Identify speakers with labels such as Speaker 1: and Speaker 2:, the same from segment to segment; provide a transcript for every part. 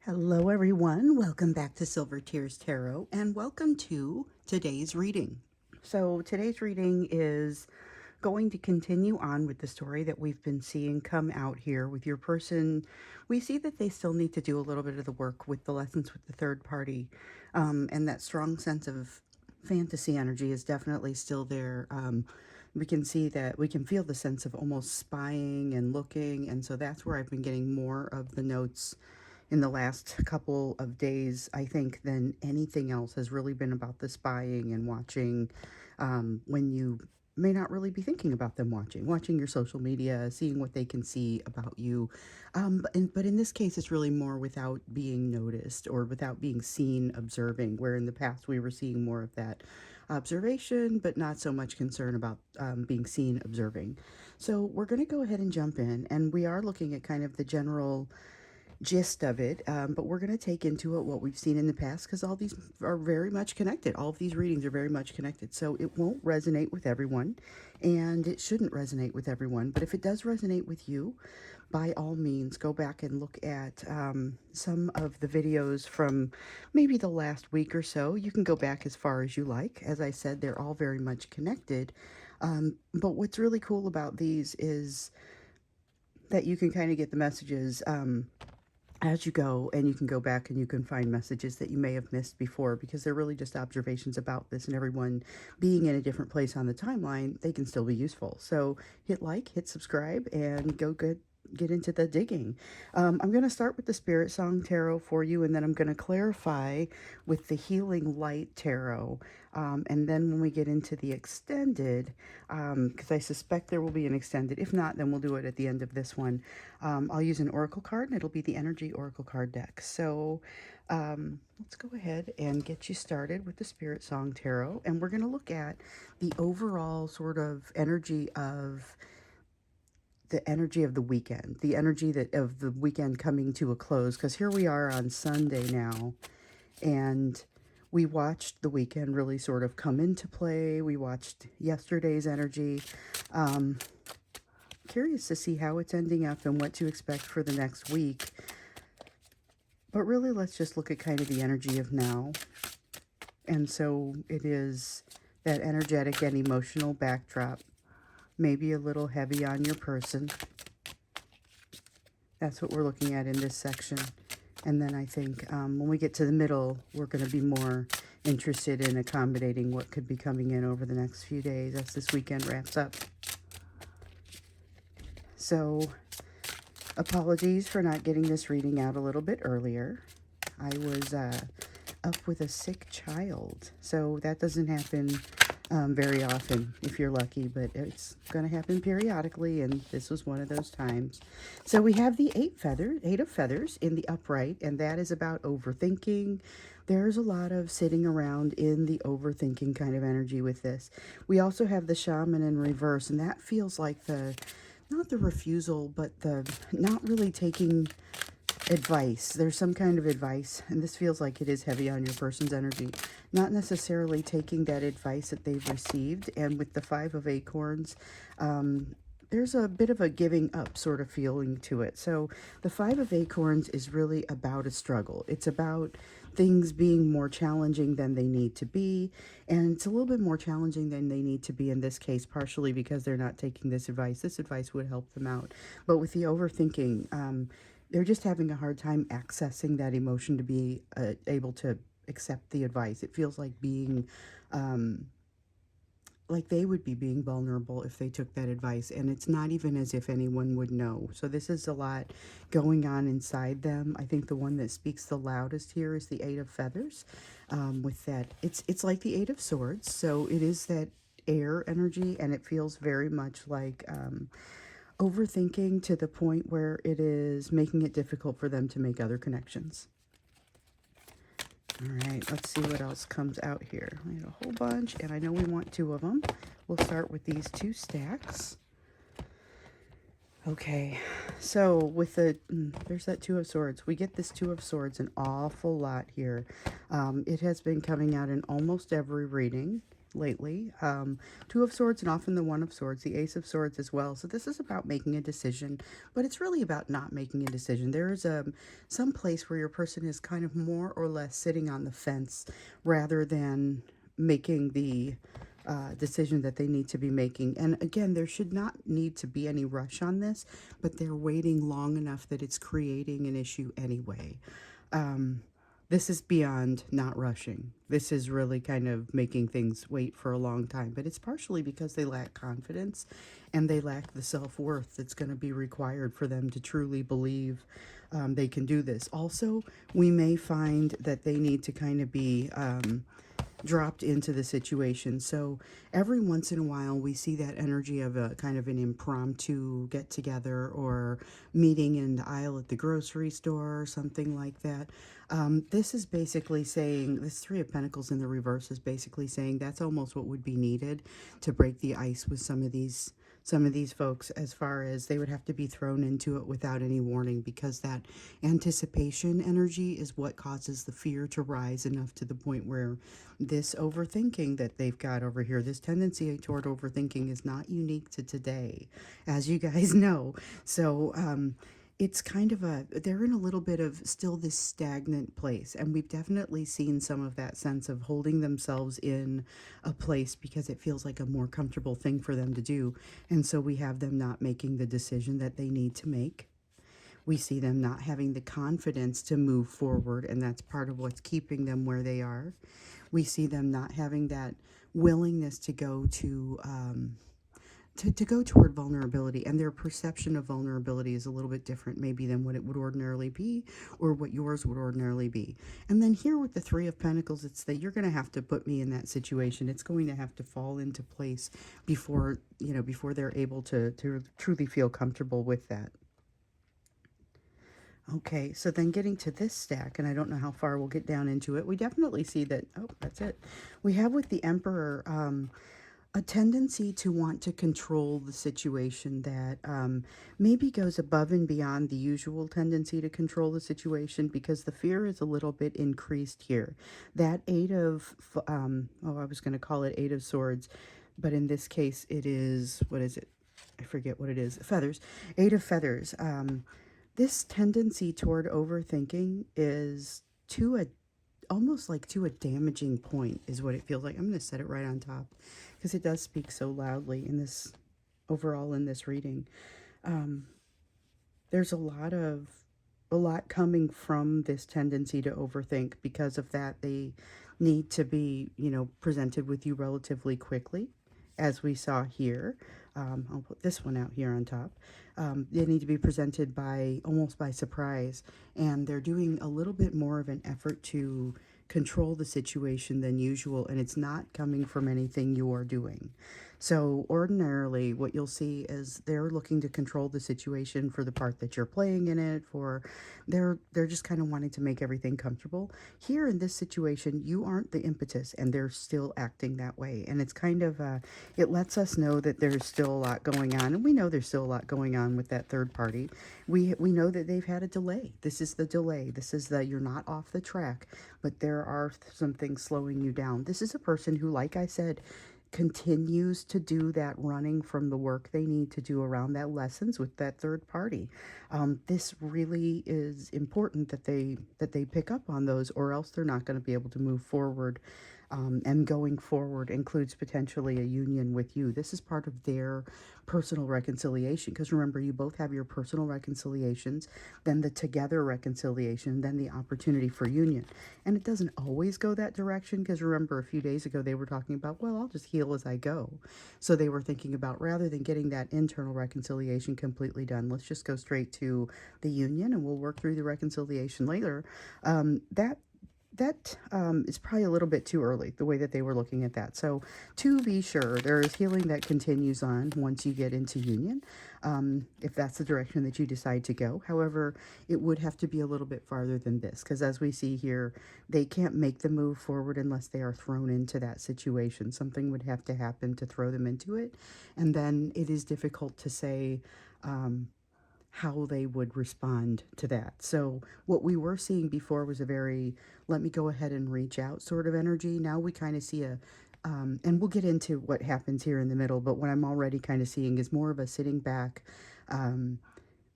Speaker 1: Hello, everyone. Welcome back to Silver Tears Tarot, and welcome to today's reading. So, today's reading is going to continue on with the story that we've been seeing come out here with your person. We see that they still need to do a little bit of the work with the lessons with the third party, and that strong sense of fantasy energy is definitely still there. We can see that we can feel the sense of almost spying and looking, and so that's where I've been getting more of the notes in the last couple of days, I think, than anything else has really been about the spying and watching, when you may not really be thinking about them watching your social media, seeing what they can see about you. But in this case, it's really more without being noticed or without being seen observing, where in the past we were seeing more of that observation, but not so much concern about being seen observing. So we're going to go ahead and jump in, and we are looking at kind of the general gist of it, but we're going to take into it what we've seen in the past because all these are very much connected. All of these readings are very much connected. So it won't resonate with everyone, and it shouldn't resonate with everyone. But if it does resonate with you, by all means, go back and look at some of the videos from maybe the last week or so. You can go back as far as you like. As I said, they're all very much connected. But what's really cool about these is that you can kind of get the messages as you go, and you can go back and you can find messages that you may have missed before, because they're really just observations about this, and everyone being in a different place on the timeline, they can still be useful. So hit like, hit subscribe, and go get into the digging. I'm going to start with the Spirit Song Tarot for you, and then I'm going to clarify with the Healing Light Tarot. And then when we get into the extended, because I suspect there will be an extended. If not, then we'll do it at the end of this one. I'll use an Oracle card, and it'll be the Energy Oracle card deck. So let's go ahead and get you started with the Spirit Song Tarot. And we're going to look at the overall sort of energy of the weekend, the energy that of the weekend coming to a close, because here we are on Sunday now, and we watched the weekend really sort of come into play. We watched yesterday's energy. Curious to see how it's ending up and what to expect for the next week. But really, let's just look at kind of the energy of now. And so it is that energetic and emotional backdrop, maybe a little heavy on your person. That's what we're looking at in this section. And then I think when we get to the middle, we're going to be more interested in accommodating what could be coming in over the next few days as this weekend wraps up. So, apologies for not getting this reading out a little bit earlier. I was up with a sick child, so that doesn't happen very often if you're lucky, but it's going to happen periodically, and this was one of those times. So we have the eight of feathers in the upright, and that is about overthinking. There's a lot of sitting around in the overthinking kind of energy with this. We also have the shaman in reverse, and that feels like the, not the refusal, but the not really taking advice. There's some kind of advice, and this feels like it is heavy on your person's energy. Not necessarily taking that advice that they've received. And with the Five of Acorns, there's a bit of a giving up sort of feeling to it. So the Five of Acorns is really about a struggle. It's about things being more challenging than they need to be. And it's a little bit more challenging than they need to be in this case, partially because they're not taking this advice. This advice would help them out. But with the overthinking, they're just having a hard time accessing that emotion to be able to accept the advice. It feels like being, like they would be being vulnerable if they took that advice, and it's not even as if anyone would know. So this is a lot going on inside them. I think the one that speaks the loudest here is the Eight of Feathers. With that, it's like the Eight of Swords, so it is that air energy, and it feels very much like overthinking to the point where it is making it difficult for them to make other connections. All right, let's see what else comes out here. We had a whole bunch, and I know we want two of them. We'll start with these two stacks. Okay, so with the, there's that Two of Swords. We get this Two of Swords an awful lot here. It has been coming out in almost every reading. lately. Two of Swords and often the One of Swords, the Ace of Swords as well. So this is about making a decision, but it's really about not making a decision. There is some place where your person is kind of more or less sitting on the fence rather than making the decision that they need to be making. And again, there should not need to be any rush on this, but they're waiting long enough that it's creating an issue anyway. Um, this is beyond not rushing. This is really kind of making things wait for a long time, but it's partially because they lack confidence and they lack the self-worth that's going to be required for them to truly believe they can do this. Also, we may find that they need to kind of be dropped into the situation. So every once in a while, we see that energy of a kind of an impromptu get together or meeting in the aisle at the grocery store or something like that. This is basically saying, this Three of Pentacles in the reverse is basically saying that's almost what would be needed to break the ice with some of these folks, as far as they would have to be thrown into it without any warning, because that anticipation energy is what causes the fear to rise enough to the point where this overthinking that they've got over here, this tendency toward overthinking, is not unique to today, as you guys know. So it's kind of they're in a little bit of still this stagnant place, and we've definitely seen some of that sense of holding themselves in a place because it feels like a more comfortable thing for them to do. And so we have them not making the decision that they need to make. We see them not having the confidence to move forward, and that's part of what's keeping them where they are. We see them not having that willingness to go to go toward vulnerability, and their perception of vulnerability is a little bit different maybe than what it would ordinarily be or what yours would ordinarily be. And then here with the Three of Pentacles, it's that you're going to have to put me in that situation. It's going to have to fall into place before, before they're able to truly feel comfortable with that. Okay, so then getting to this stack, and I don't know how far we'll get down into it, we definitely see that, oh, that's it. We have with the Emperor a tendency to want to control the situation that maybe goes above and beyond the usual tendency to control the situation, because the fear is a little bit increased here. That Eight of, I was going to call it Eight of Swords, but in this case it is, what is it? I forget what it is. Feathers. Eight of Feathers. This tendency toward overthinking is to a almost like to a damaging point is what it feels like. I'm going to set it right on top because it does speak so loudly in this overall in this reading. There's a lot coming from this tendency to overthink. Because of that, they need to be, presented with you relatively quickly, as we saw here. I'll put this one out here on top. They need to be presented almost by surprise, and they're doing a little bit more of an effort to control the situation than usual, and it's not coming from anything you are doing. So ordinarily what you'll see is they're looking to control the situation for the part that you're playing in it, for they're just kind of wanting to make everything comfortable. Here in this situation, you aren't the impetus, and they're still acting that way. And it's kind of it lets us know that there's still a lot going on, and we know there's still a lot going on with that third party. We know that they've had a delay. This is the delay. This is the you're not off the track, but there are some things slowing you down. This is a person who, like I said, continues to do that running from the work they need to do around that lessons with that third party. This really is important that they pick up on those, or else they're not going to be able to move forward. And going forward includes potentially a union with you. This is part of their personal reconciliation, because remember, you both have your personal reconciliations, then the together reconciliation, then the opportunity for union. And it doesn't always go that direction, because remember, a few days ago they were talking about, well, I'll just heal as I go. So they were thinking about, rather than getting that internal reconciliation completely done, let's just go straight to the union and we'll work through the reconciliation later. That is probably a little bit too early, the way that they were looking at that. So to be sure, there is healing that continues on once you get into union, if that's the direction that you decide to go. However, it would have to be a little bit farther than this, because as we see here, they can't make the move forward unless they are thrown into that situation. Something would have to happen to throw them into it, and then it is difficult to say how they would respond to that. So what we were seeing before was a very, let me go ahead and reach out sort of energy. Now we kind of see And we'll get into what happens here in the middle, but what I'm already kind of seeing is more of a sitting back, um,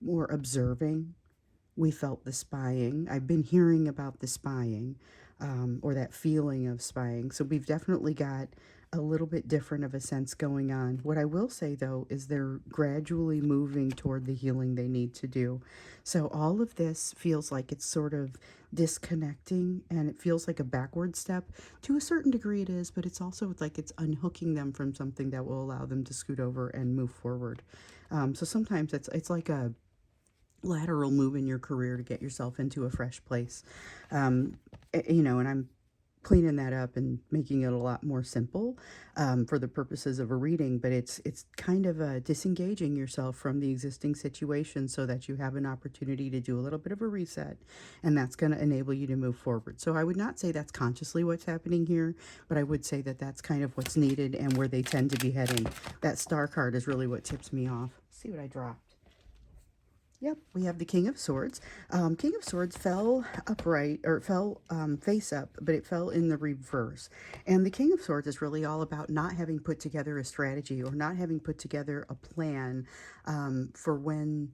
Speaker 1: more observing. We felt the spying. I've been hearing about the spying, or that feeling of spying. So we've definitely got a little bit different of a sense going on. What I will say though is they're gradually moving toward the healing they need to do. So all of this feels like it's sort of disconnecting, and it feels like a backward step. To a certain degree it is, but it's also like it's unhooking them from something that will allow them to scoot over and move forward. So sometimes it's like a lateral move in your career to get yourself into a fresh place. And I'm cleaning that up and making it a lot more simple, for the purposes of a reading, but it's kind of disengaging yourself from the existing situation so that you have an opportunity to do a little bit of a reset, and that's going to enable you to move forward. So I would not say that's consciously what's happening here, but I would say that that's kind of what's needed and where they tend to be heading. That star card is really what tips me off. Let's see what I dropped. Yep, we have the King of Swords. King of Swords fell upright, or fell face up, but it fell in the reverse. And the King of Swords is really all about not having put together a strategy, or not having put together a plan, for when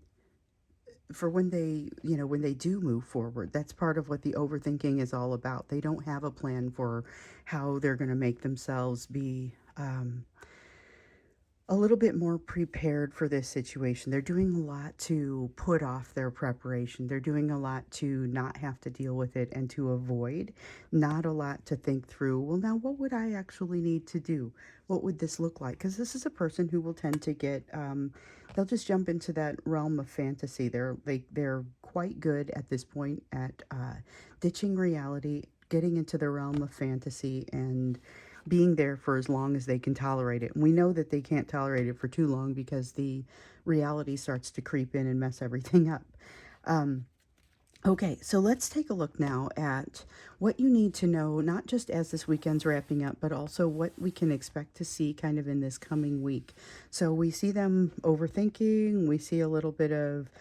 Speaker 1: they, when they do move forward. That's part of what the overthinking is all about. They don't have a plan for how they're going to make themselves be a little bit more prepared for this situation. They're doing a lot to put off their preparation. They're doing a lot to not have to deal with it and to avoid, not a lot to think through. Well, now what would I actually need to do? What would this look like? Because this is a person who will tend to get, they'll just jump into that realm of fantasy. They're quite good at this point at ditching reality, getting into the realm of fantasy, and being there for as long as they can tolerate it. And we know that they can't tolerate it for too long because the reality starts to creep in and mess everything up. Okay, so let's take a look now at what you need to know, not just as this weekend's wrapping up, but also what we can expect to see kind of in this coming week. So we see them overthinking, we see a little bit of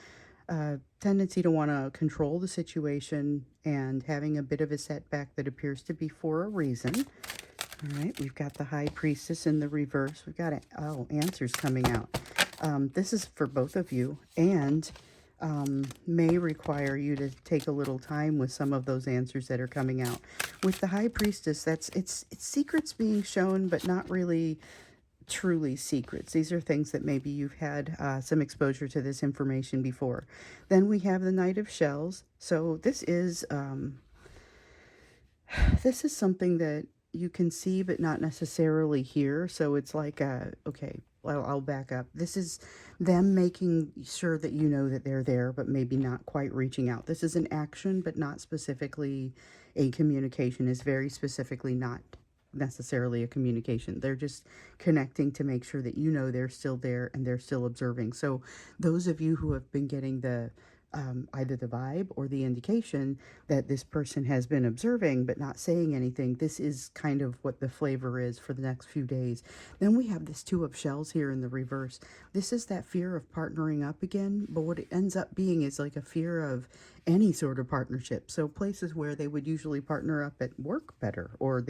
Speaker 1: tendency to want to control the situation, and having a bit of a setback that appears to be for a reason. All right, we've got the High Priestess in the reverse. We've got answers coming out. This is for both of you, and may require you to take a little time with some of those answers that are coming out. With the High Priestess, it's secrets being shown, but not really truly secrets. These are things that maybe you've had some exposure to this information before. Then we have the Knight of Shells. So this is something that you can see but not necessarily hear. So it's like, okay, well, I'll back up. This is them making sure that you know that they're there, but maybe not quite reaching out. This is an action, but not specifically a communication. Is very specifically not necessarily a communication. They're just connecting to make sure that you know they're still there and they're still observing. So those of you who have been getting the either the vibe or the indication that this person has been observing but not saying anything, this is kind of what the flavor is for the next few days. Then we have this Two of Shells here in the reverse. This is that fear of partnering up again, but what it ends up being is like a fear of any sort of partnership. So places where they would usually partner up at work better, or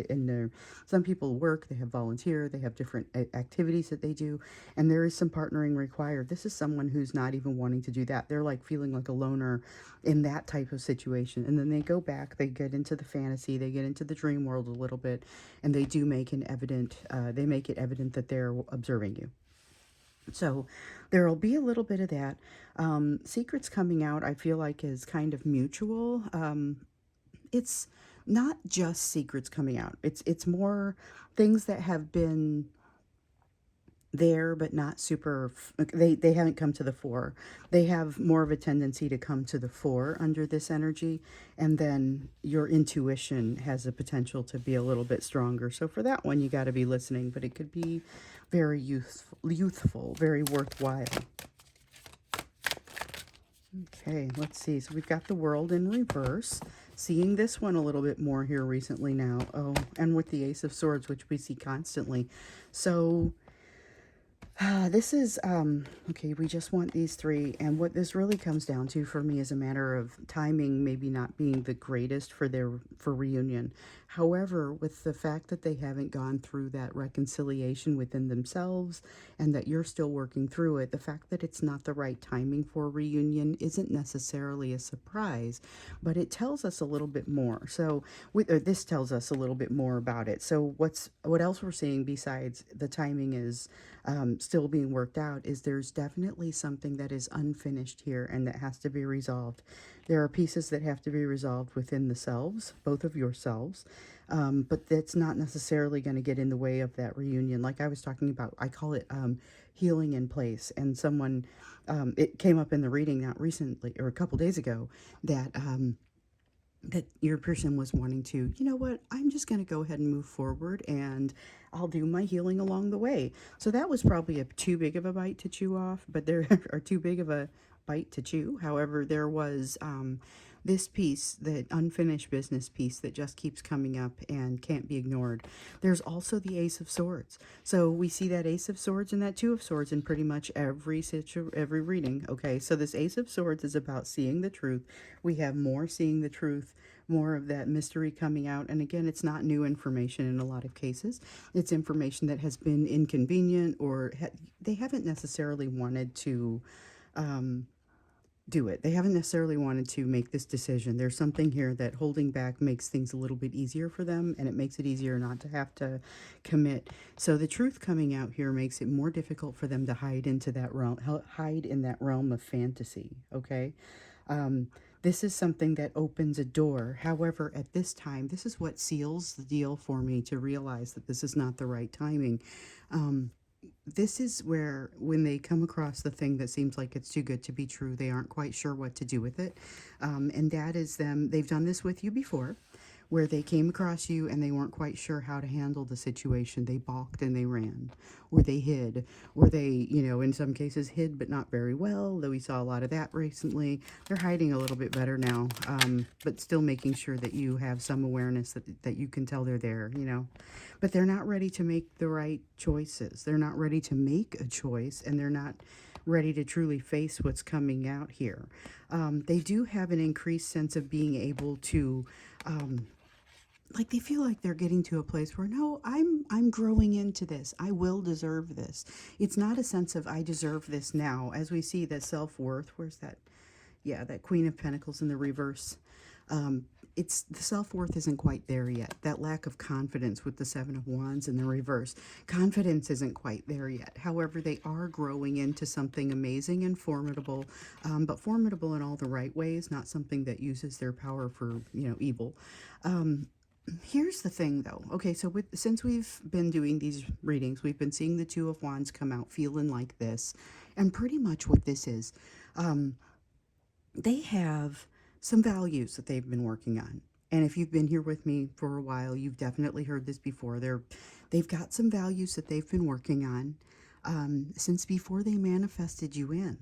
Speaker 1: some people work, they have volunteer, they have different activities that they do, and there is some partnering required. This is someone who's not even wanting to do that. They're like feeling like a loner in that type of situation. And then they go back, they get into the fantasy, they get into the dream world a little bit, and they do make it evident that they're observing you. So there'll be a little bit of that. Secrets coming out, I feel like, is kind of mutual. It's not just secrets coming out. It's more things that have been there but not super, they haven't come to the fore. They have more of a tendency to come to the fore under this energy, and then your intuition has a potential to be a little bit stronger. So for that one you got to be listening, but it could be very youthful, very worthwhile. Okay, let's see. So we've got the World in reverse. Seeing this one a little bit more here recently now. Oh, and with the Ace of Swords, which we see constantly. So This is, okay, we just want these three. And what this really comes down to for me is a matter of timing maybe not being the greatest for reunion. However, with the fact that they haven't gone through that reconciliation within themselves and that you're still working through it, the fact that it's not the right timing for reunion isn't necessarily a surprise, but it tells us a little bit more. So, this tells us a little bit more about it. So, what else we're seeing besides the timing is still being worked out is there's definitely something that is unfinished here and that has to be resolved. There are pieces that have to be resolved within the selves, both of yourselves, but that's not necessarily going to get in the way of that reunion. Like I was talking about, I call it healing in place. And it came up in the reading not recently or a couple days ago that. That your person was wanting to, you know what, I'm just going to go ahead and move forward and I'll do my healing along the way. So that was probably too big of a bite to chew off, but there are too big of a bite to chew. However, there was this piece, that unfinished business piece that just keeps coming up and can't be ignored. There's also the Ace of Swords. So we see that Ace of Swords and that Two of Swords in pretty much every reading. Okay, so this Ace of Swords is about seeing the truth. We have more seeing the truth, more of that mystery coming out. And again, it's not new information in a lot of cases. It's information that has been inconvenient or they haven't necessarily wanted to do it. They haven't necessarily wanted to make this decision. There's something here that holding back makes things a little bit easier for them, and it makes it easier not to have to commit. So the truth coming out here makes it more difficult for them to hide into that realm, hide in that realm of fantasy. Okay. This is something that opens a door. However, at this time, this is what seals the deal for me to realize that this is not the right timing. This is where, when they come across the thing that seems like it's too good to be true, they aren't quite sure what to do with it. And that is them. They've done this with you before, where they came across you and they weren't quite sure how to handle the situation. They balked and they ran, or they hid, or they, in some cases hid, but not very well, though we saw a lot of that recently. They're hiding a little bit better now, but still making sure that you have some awareness that you can tell they're there. But they're not ready to make the right choices. They're not ready to make a choice, and they're not ready to truly face what's coming out here. They do have an increased sense of being able to like they feel like they're getting to a place where, no, I'm growing into this. I will deserve this. It's not a sense of I deserve this now. As we see that self-worth, where's that? Yeah, that Queen of Pentacles in the reverse. It's the self-worth isn't quite there yet. That lack of confidence with the Seven of Wands in the reverse. Confidence isn't quite there yet. However, they are growing into something amazing and formidable, but formidable in all the right ways, not something that uses their power for, evil. Here's the thing, though. Okay, so since we've been doing these readings, we've been seeing the Two of Wands come out feeling like this. And pretty much what this is, they have some values that they've been working on. And if you've been here with me for a while, you've definitely heard this before. They've got some values that they've been working on since before they manifested you in.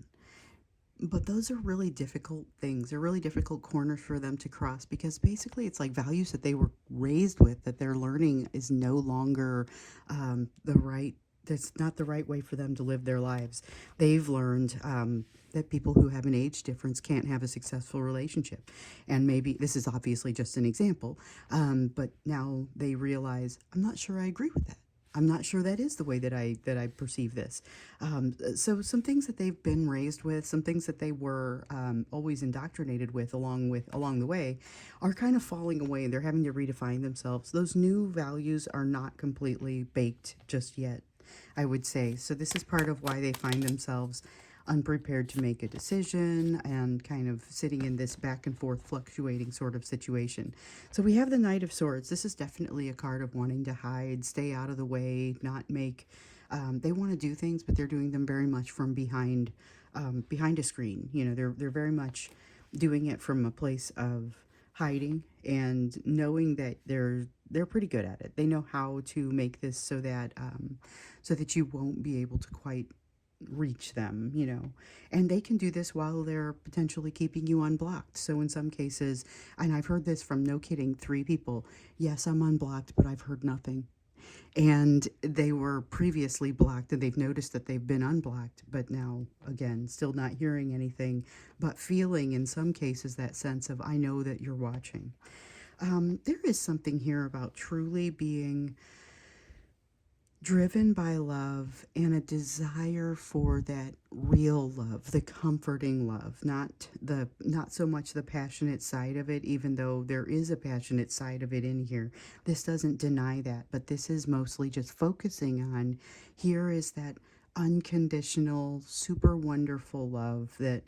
Speaker 1: But those are really difficult things. They're really difficult corners for them to cross, because basically it's like values that they were raised with, that they're learning is no longer that's not the right way for them to live their lives. They've learned that people who have an age difference can't have a successful relationship. And maybe this is obviously just an example, but now they realize, I'm not sure I agree with that. I'm not sure that is the way that I perceive this. So some things that they've been raised with, some things that they were always indoctrinated with along the way, are kind of falling away. They're having to redefine themselves. Those new values are not completely baked just yet, I would say. So this is part of why they find themselves unprepared to make a decision and kind of sitting in this back and forth fluctuating sort of situation. So we have the Knight of Swords. This is definitely a card of wanting to hide, stay out of the way, not make, they want to do things, but they're doing them very much from behind a screen. They're very much doing it from a place of hiding and knowing that they're pretty good at it. They know how to make this so that you won't be able to quite reach them, and they can do this while they're potentially keeping you unblocked. So in some cases, and I've heard this from, no kidding, 3 people, yes, I'm unblocked, but I've heard nothing. And they were previously blocked, and they've noticed that they've been unblocked, but now, again, still not hearing anything, but feeling in some cases that sense of, I know that you're watching. There is something here about truly being driven by love and a desire for that real love, the comforting love, not so much the passionate side of it, even though there is a passionate side of it in here. This doesn't deny that, but this is mostly just focusing on, here is that unconditional, super wonderful love that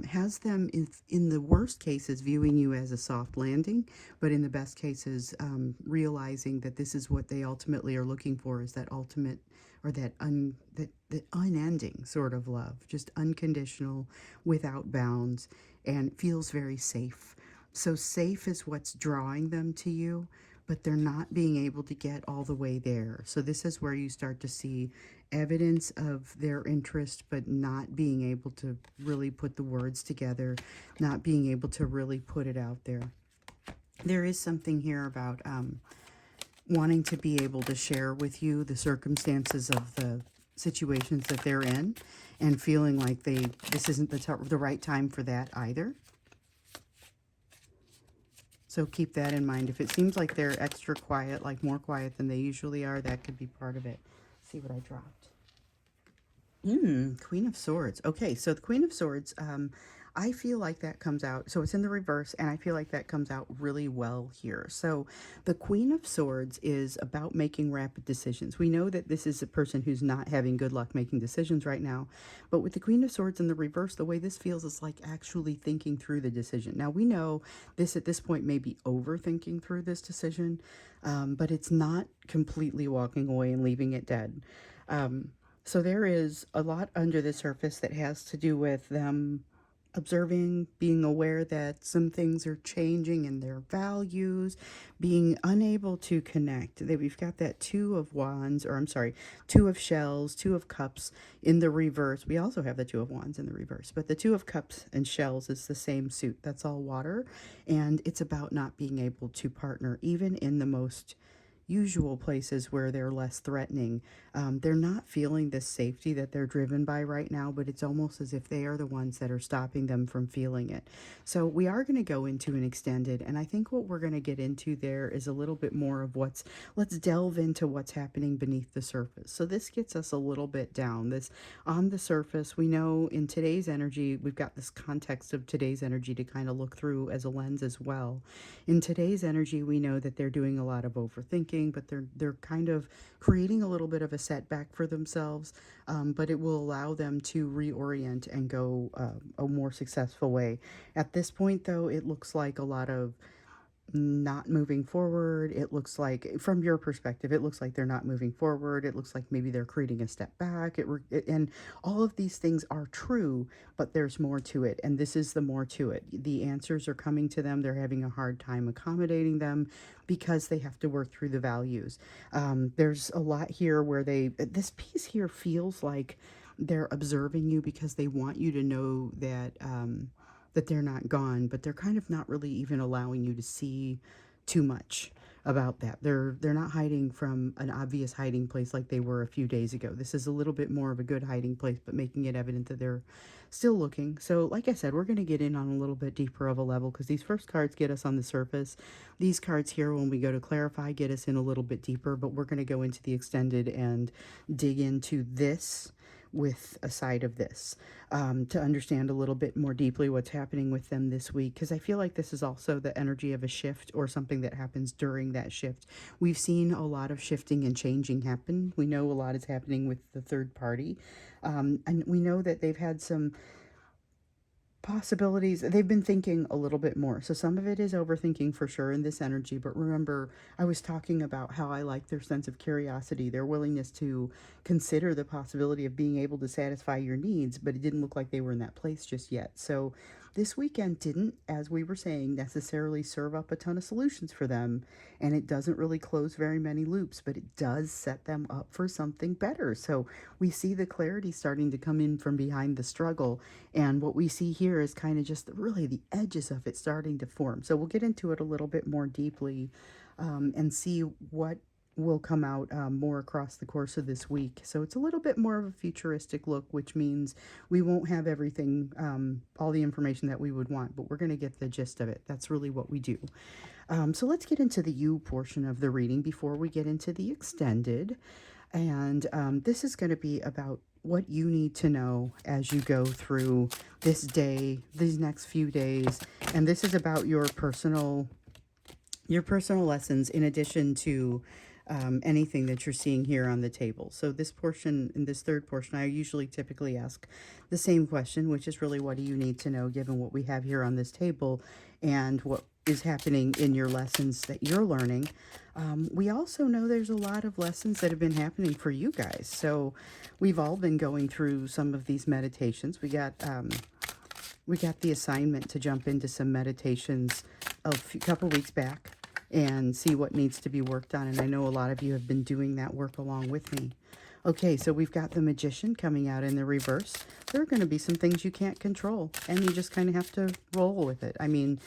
Speaker 1: has them, in the worst cases, viewing you as a soft landing, but in the best cases, realizing that this is what they ultimately are looking for, is that ultimate, or that unending sort of love, just unconditional, without bounds, and it feels very safe. So safe is what's drawing them to you, but they're not being able to get all the way there. So this is where you start to see evidence of their interest, but not being able to really put the words together, not being able to really put it out there. There is something here about wanting to be able to share with you the circumstances of the situations that they're in, and feeling like this isn't the right time for that either. So keep that in mind. If it seems like they're extra quiet, like more quiet than they usually are, that could be part of it. Let's see what I dropped. Queen of Swords. Okay, so the Queen of Swords, I feel like that comes out, so it's in the reverse, and I feel like that comes out really well here. So the Queen of Swords is about making rapid decisions. We know that this is a person who's not having good luck making decisions right now, but with the Queen of Swords in the reverse, the way this feels is like actually thinking through the decision. Now, we know this at this point may be overthinking through this decision, but it's not completely walking away and leaving it dead. So there is a lot under the surface that has to do with them observing, being aware that some things are changing in their values, being unable to connect. That we've got that Two of Wands, or I'm sorry, Two of Shells, Two of Cups in the reverse. We also have the Two of Wands in the reverse, but the Two of Cups and Shells is the same suit. That's all water, and it's about not being able to partner, even in the most usual places where they're less threatening. They're not feeling this safety that they're driven by right now, but it's almost as if they are the ones that are stopping them from feeling it. So we are going to go into an extended, and I think what we're going to get into there is a little bit more of let's delve into what's happening beneath the surface. So this gets us a little bit down. This on the surface, we know in today's energy, we've got this context of today's energy to kind of look through as a lens as well. In today's energy, we know that they're doing a lot of overthinking, but they're kind of creating a little bit of a setback for themselves, but it will allow them to reorient and go a more successful way. At this point, though, it looks like a lot of not moving forward. It looks like, from your perspective, it looks like they're not moving forward. It looks like maybe they're creating a step back. And all of these things are true, but there's more to it. And this is the more to it. The answers are coming to them. They're having a hard time accommodating them because they have to work through the values. There's a lot here where this piece here feels like they're observing you because they want you to know that that they're not gone, but they're kind of not really even allowing you to see too much about that. They're not hiding from an obvious hiding place like they were a few days ago. This is a little bit more of a good hiding place, but making it evident that they're still looking. So like I said, we're going to get in on a little bit deeper of a level because these first cards get us on the surface. These cards here, when we go to clarify, get us in a little bit deeper, but we're going to go into the extended and dig into this with a side of this, to understand a little bit more deeply what's happening with them this week, because I feel like this is also the energy of a shift or something that happens during that shift. We've seen a lot of shifting and changing happen. We know a lot is happening with the third party, and we know that they've had some possibilities. They've been thinking a little bit more. So some of it is overthinking for sure in this energy. But remember, I was talking about how I like their sense of curiosity, their willingness to consider the possibility of being able to satisfy your needs, but it didn't look like they were in that place just yet. So this weekend didn't, as we were saying, necessarily serve up a ton of solutions for them, and it doesn't really close very many loops, but it does set them up for something better. So we see the clarity starting to come in from behind the struggle, and what we see here is kind of just really the edges of it starting to form. So we'll get into it a little bit more deeply, and see what will come out more across the course of this week. So it's a little bit more of a futuristic look, which means we won't have everything, all the information that we would want, but we're going to get the gist of it. That's really what we do. So let's get into the you portion of the reading before we get into the extended. And this is going to be about what you need to know as you go through this day, these next few days. And this is about your personal lessons in addition to anything that you're seeing here on the table. So this portion, in this third portion, I usually typically ask the same question, which is really, what do you need to know given what we have here on this table and what is happening in your lessons that you're learning. We also know there's a lot of lessons that have been happening for you guys. So we've all been going through some of these meditations. We got the assignment to jump into some meditations a couple weeks back and see what needs to be worked on. And I know a lot of you have been doing that work along with me. Okay, so we've got the Magician coming out in the reverse. There are going to be some things you can't control, and you just kind of have to roll with it. I mean,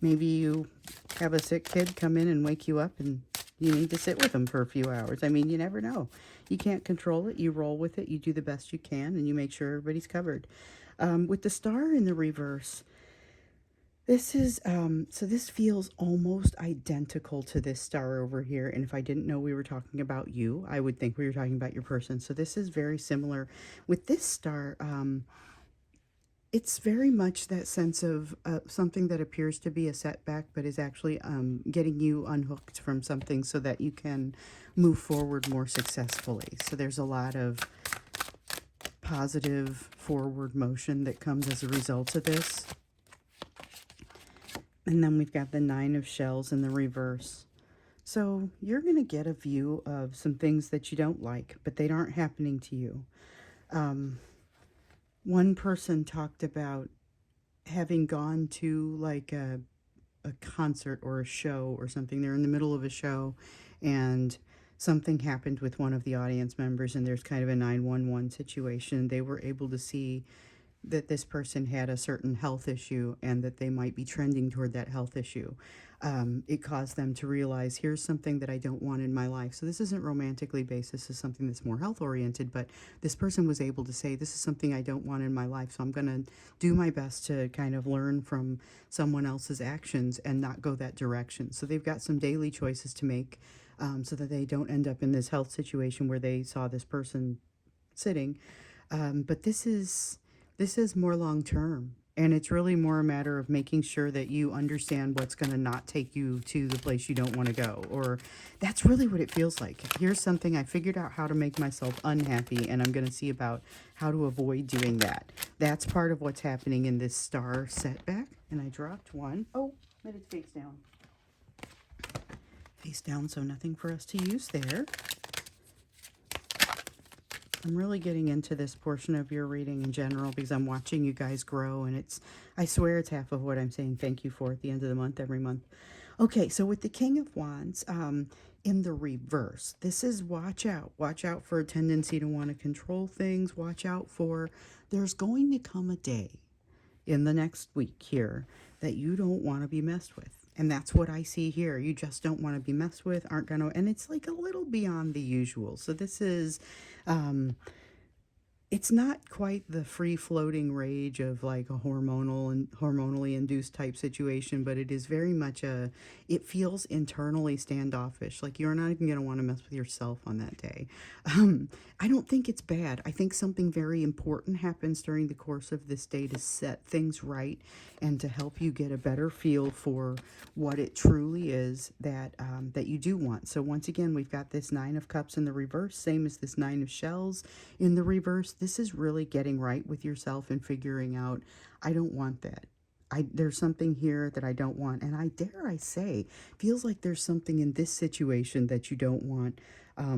Speaker 1: maybe you have a sick kid come in and wake you up, and you need to sit with them for a few hours. I mean, you never know. You can't control it. You roll with it. You do the best you can, and you make sure everybody's covered. With the Star in the reverse, this is, so this feels almost identical to this star over here. And if I didn't know we were talking about you, I would think we were talking about your person. So this is very similar. With this star, it's very much that sense of something that appears to be a setback, but is actually getting you unhooked from something so that you can move forward more successfully. So there's a lot of positive forward motion that comes as a result of this. And then we've got the Nine of Shells in the reverse. So you're going to get a view of some things that you don't like, but they aren't happening to you. One person talked about having gone to like a concert or a show or something. They're in the middle of a show and something happened with one of the audience members, and there's kind of a 911 situation. They were able to see that this person had a certain health issue and that they might be trending toward that health issue. It caused them to realize, here's something that I don't want in my life. So this isn't romantically based. This is something that's more health oriented, but this person was able to say, this is something I don't want in my life. So I'm going to do my best to kind of learn from someone else's actions and not go that direction. So they've got some daily choices to make so that they don't end up in this health situation where they saw this person sitting. But this is more long term, and it's really more a matter of making sure that you understand what's going to not take you to the place you don't want to go. Or that's really what it feels like. Here's something I figured out how to make myself unhappy, and I'm going to see about how to avoid doing that. That's part of what's happening in this star setback. And I dropped one. Oh, but it's face down. Face down, so nothing for us to use there. I'm really getting into this portion of your reading in general because I'm watching you guys grow, and I swear it's half of what I'm saying thank you for at the end of the month, every month. Okay, so with the King of Wands in the reverse, this is watch out. Watch out for a tendency to want to control things. Watch out for, there's going to come a day in the next week here that you don't want to be messed with. And that's what I see here. You just don't want to be messed with, aren't going to, and it's like a little beyond the usual. So this is, it's not quite the free-floating rage of like a hormonally induced type situation, but it is very much it feels internally standoffish. Like you're not even going to want to mess with yourself on that day. I don't think it's bad. I think something very important happens during the course of this day to set things right and to help you get a better feel for what it truly is that that you do want. So once again, we've got this Nine of Cups in the reverse, same as this Nine of Shells in the reverse. This is really getting right with yourself and figuring out, I don't want that. There's something here that I don't want. And I dare I say, feels like there's something in this situation that you don't want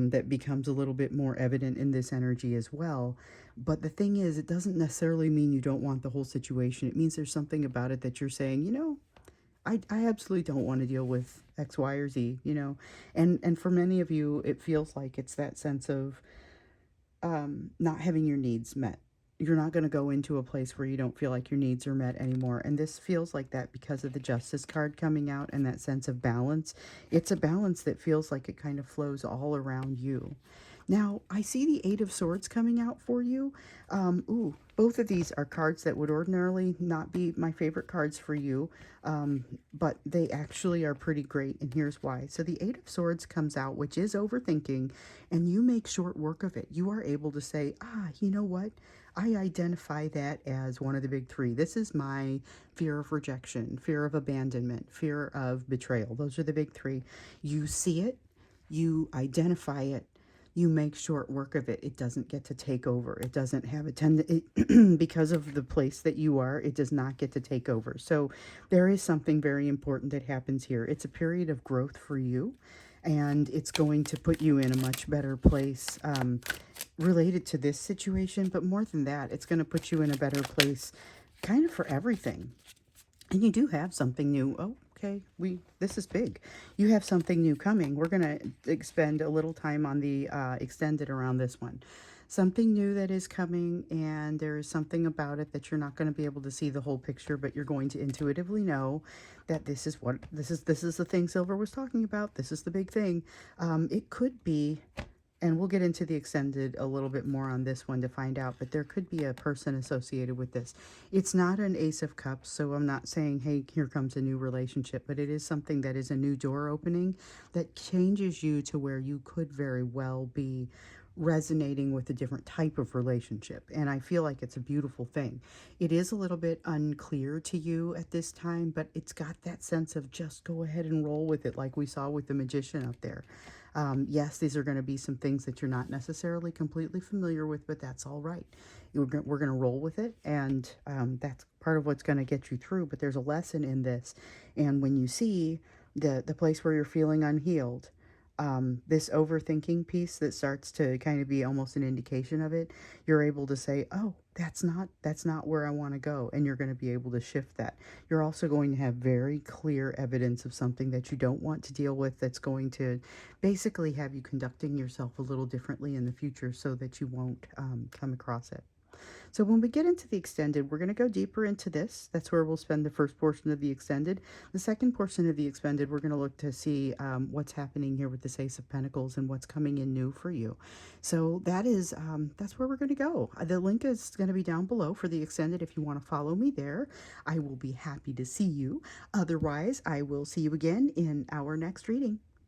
Speaker 1: that becomes a little bit more evident in this energy as well. But the thing is, it doesn't necessarily mean you don't want the whole situation. It means there's something about it that you're saying, you know, I absolutely don't want to deal with X, Y, or Z, you know. And for many of you, it feels like it's that sense of not having your needs met. you're not going to go into a place where you don't feel like your needs are met anymore. And this feels like that because of the Justice card coming out and that sense of balance. It's a balance that feels like it kind of flows all around you. Now, I see the Eight of Swords coming out for you. Both of these are cards that would ordinarily not be my favorite cards for you, but they actually are pretty great, and here's why. So the Eight of Swords comes out, which is overthinking, and you make short work of it. You are able to say, you know what? I identify that as one of the big three. This is my fear of rejection, fear of abandonment, fear of betrayal. Those are the big three. You see it, you identify it, you make short work of it. It doesn't get to take over. It doesn't have a because of the place that you are, it does not get to take over. So there is something very important that happens here. It's a period of growth for you, and it's going to put you in a much better place related to this situation. But more than that, it's going to put you in a better place kind of for everything. And you do have something new. Oh, okay, this is big. You have something new coming. We're going to expend a little time on the extended around this one. Something new that is coming, and there is something about it that you're not going to be able to see the whole picture, but you're going to intuitively know that this is the thing Silver was talking about. This is the big thing. It could be, and we'll get into the extended a little bit more on this one to find out, but there could be a person associated with this. It's not an Ace of Cups, so I'm not saying, hey, here comes a new relationship, but it is something that is a new door opening that changes you to where you could very well be resonating with a different type of relationship. And I feel like it's a beautiful thing. It is a little bit unclear to you at this time, but it's got that sense of just go ahead and roll with it, like we saw with the Magician up there. Yes, these are going to be some things that you're not necessarily completely familiar with, but that's all right. We're going to roll with it, and that's part of what's going to get you through. But there's a lesson in this, and when you see the place where you're feeling unhealed, this overthinking piece that starts to kind of be almost an indication of it, you're able to say, oh, that's not where I want to go, and you're going to be able to shift that. You're also going to have very clear evidence of something that you don't want to deal with, that's going to basically have you conducting yourself a little differently in the future so that you won't come across it. So when we get into the extended, we're going to go deeper into this. That's where we'll spend the first portion of the extended. The second portion of the extended, we're going to look to see what's happening here with this Ace of Pentacles and what's coming in new for you. So that's where we're going to go. The link is going to be down below for the extended if you want to follow me there. I will be happy to see you. Otherwise, I will see you again in our next reading.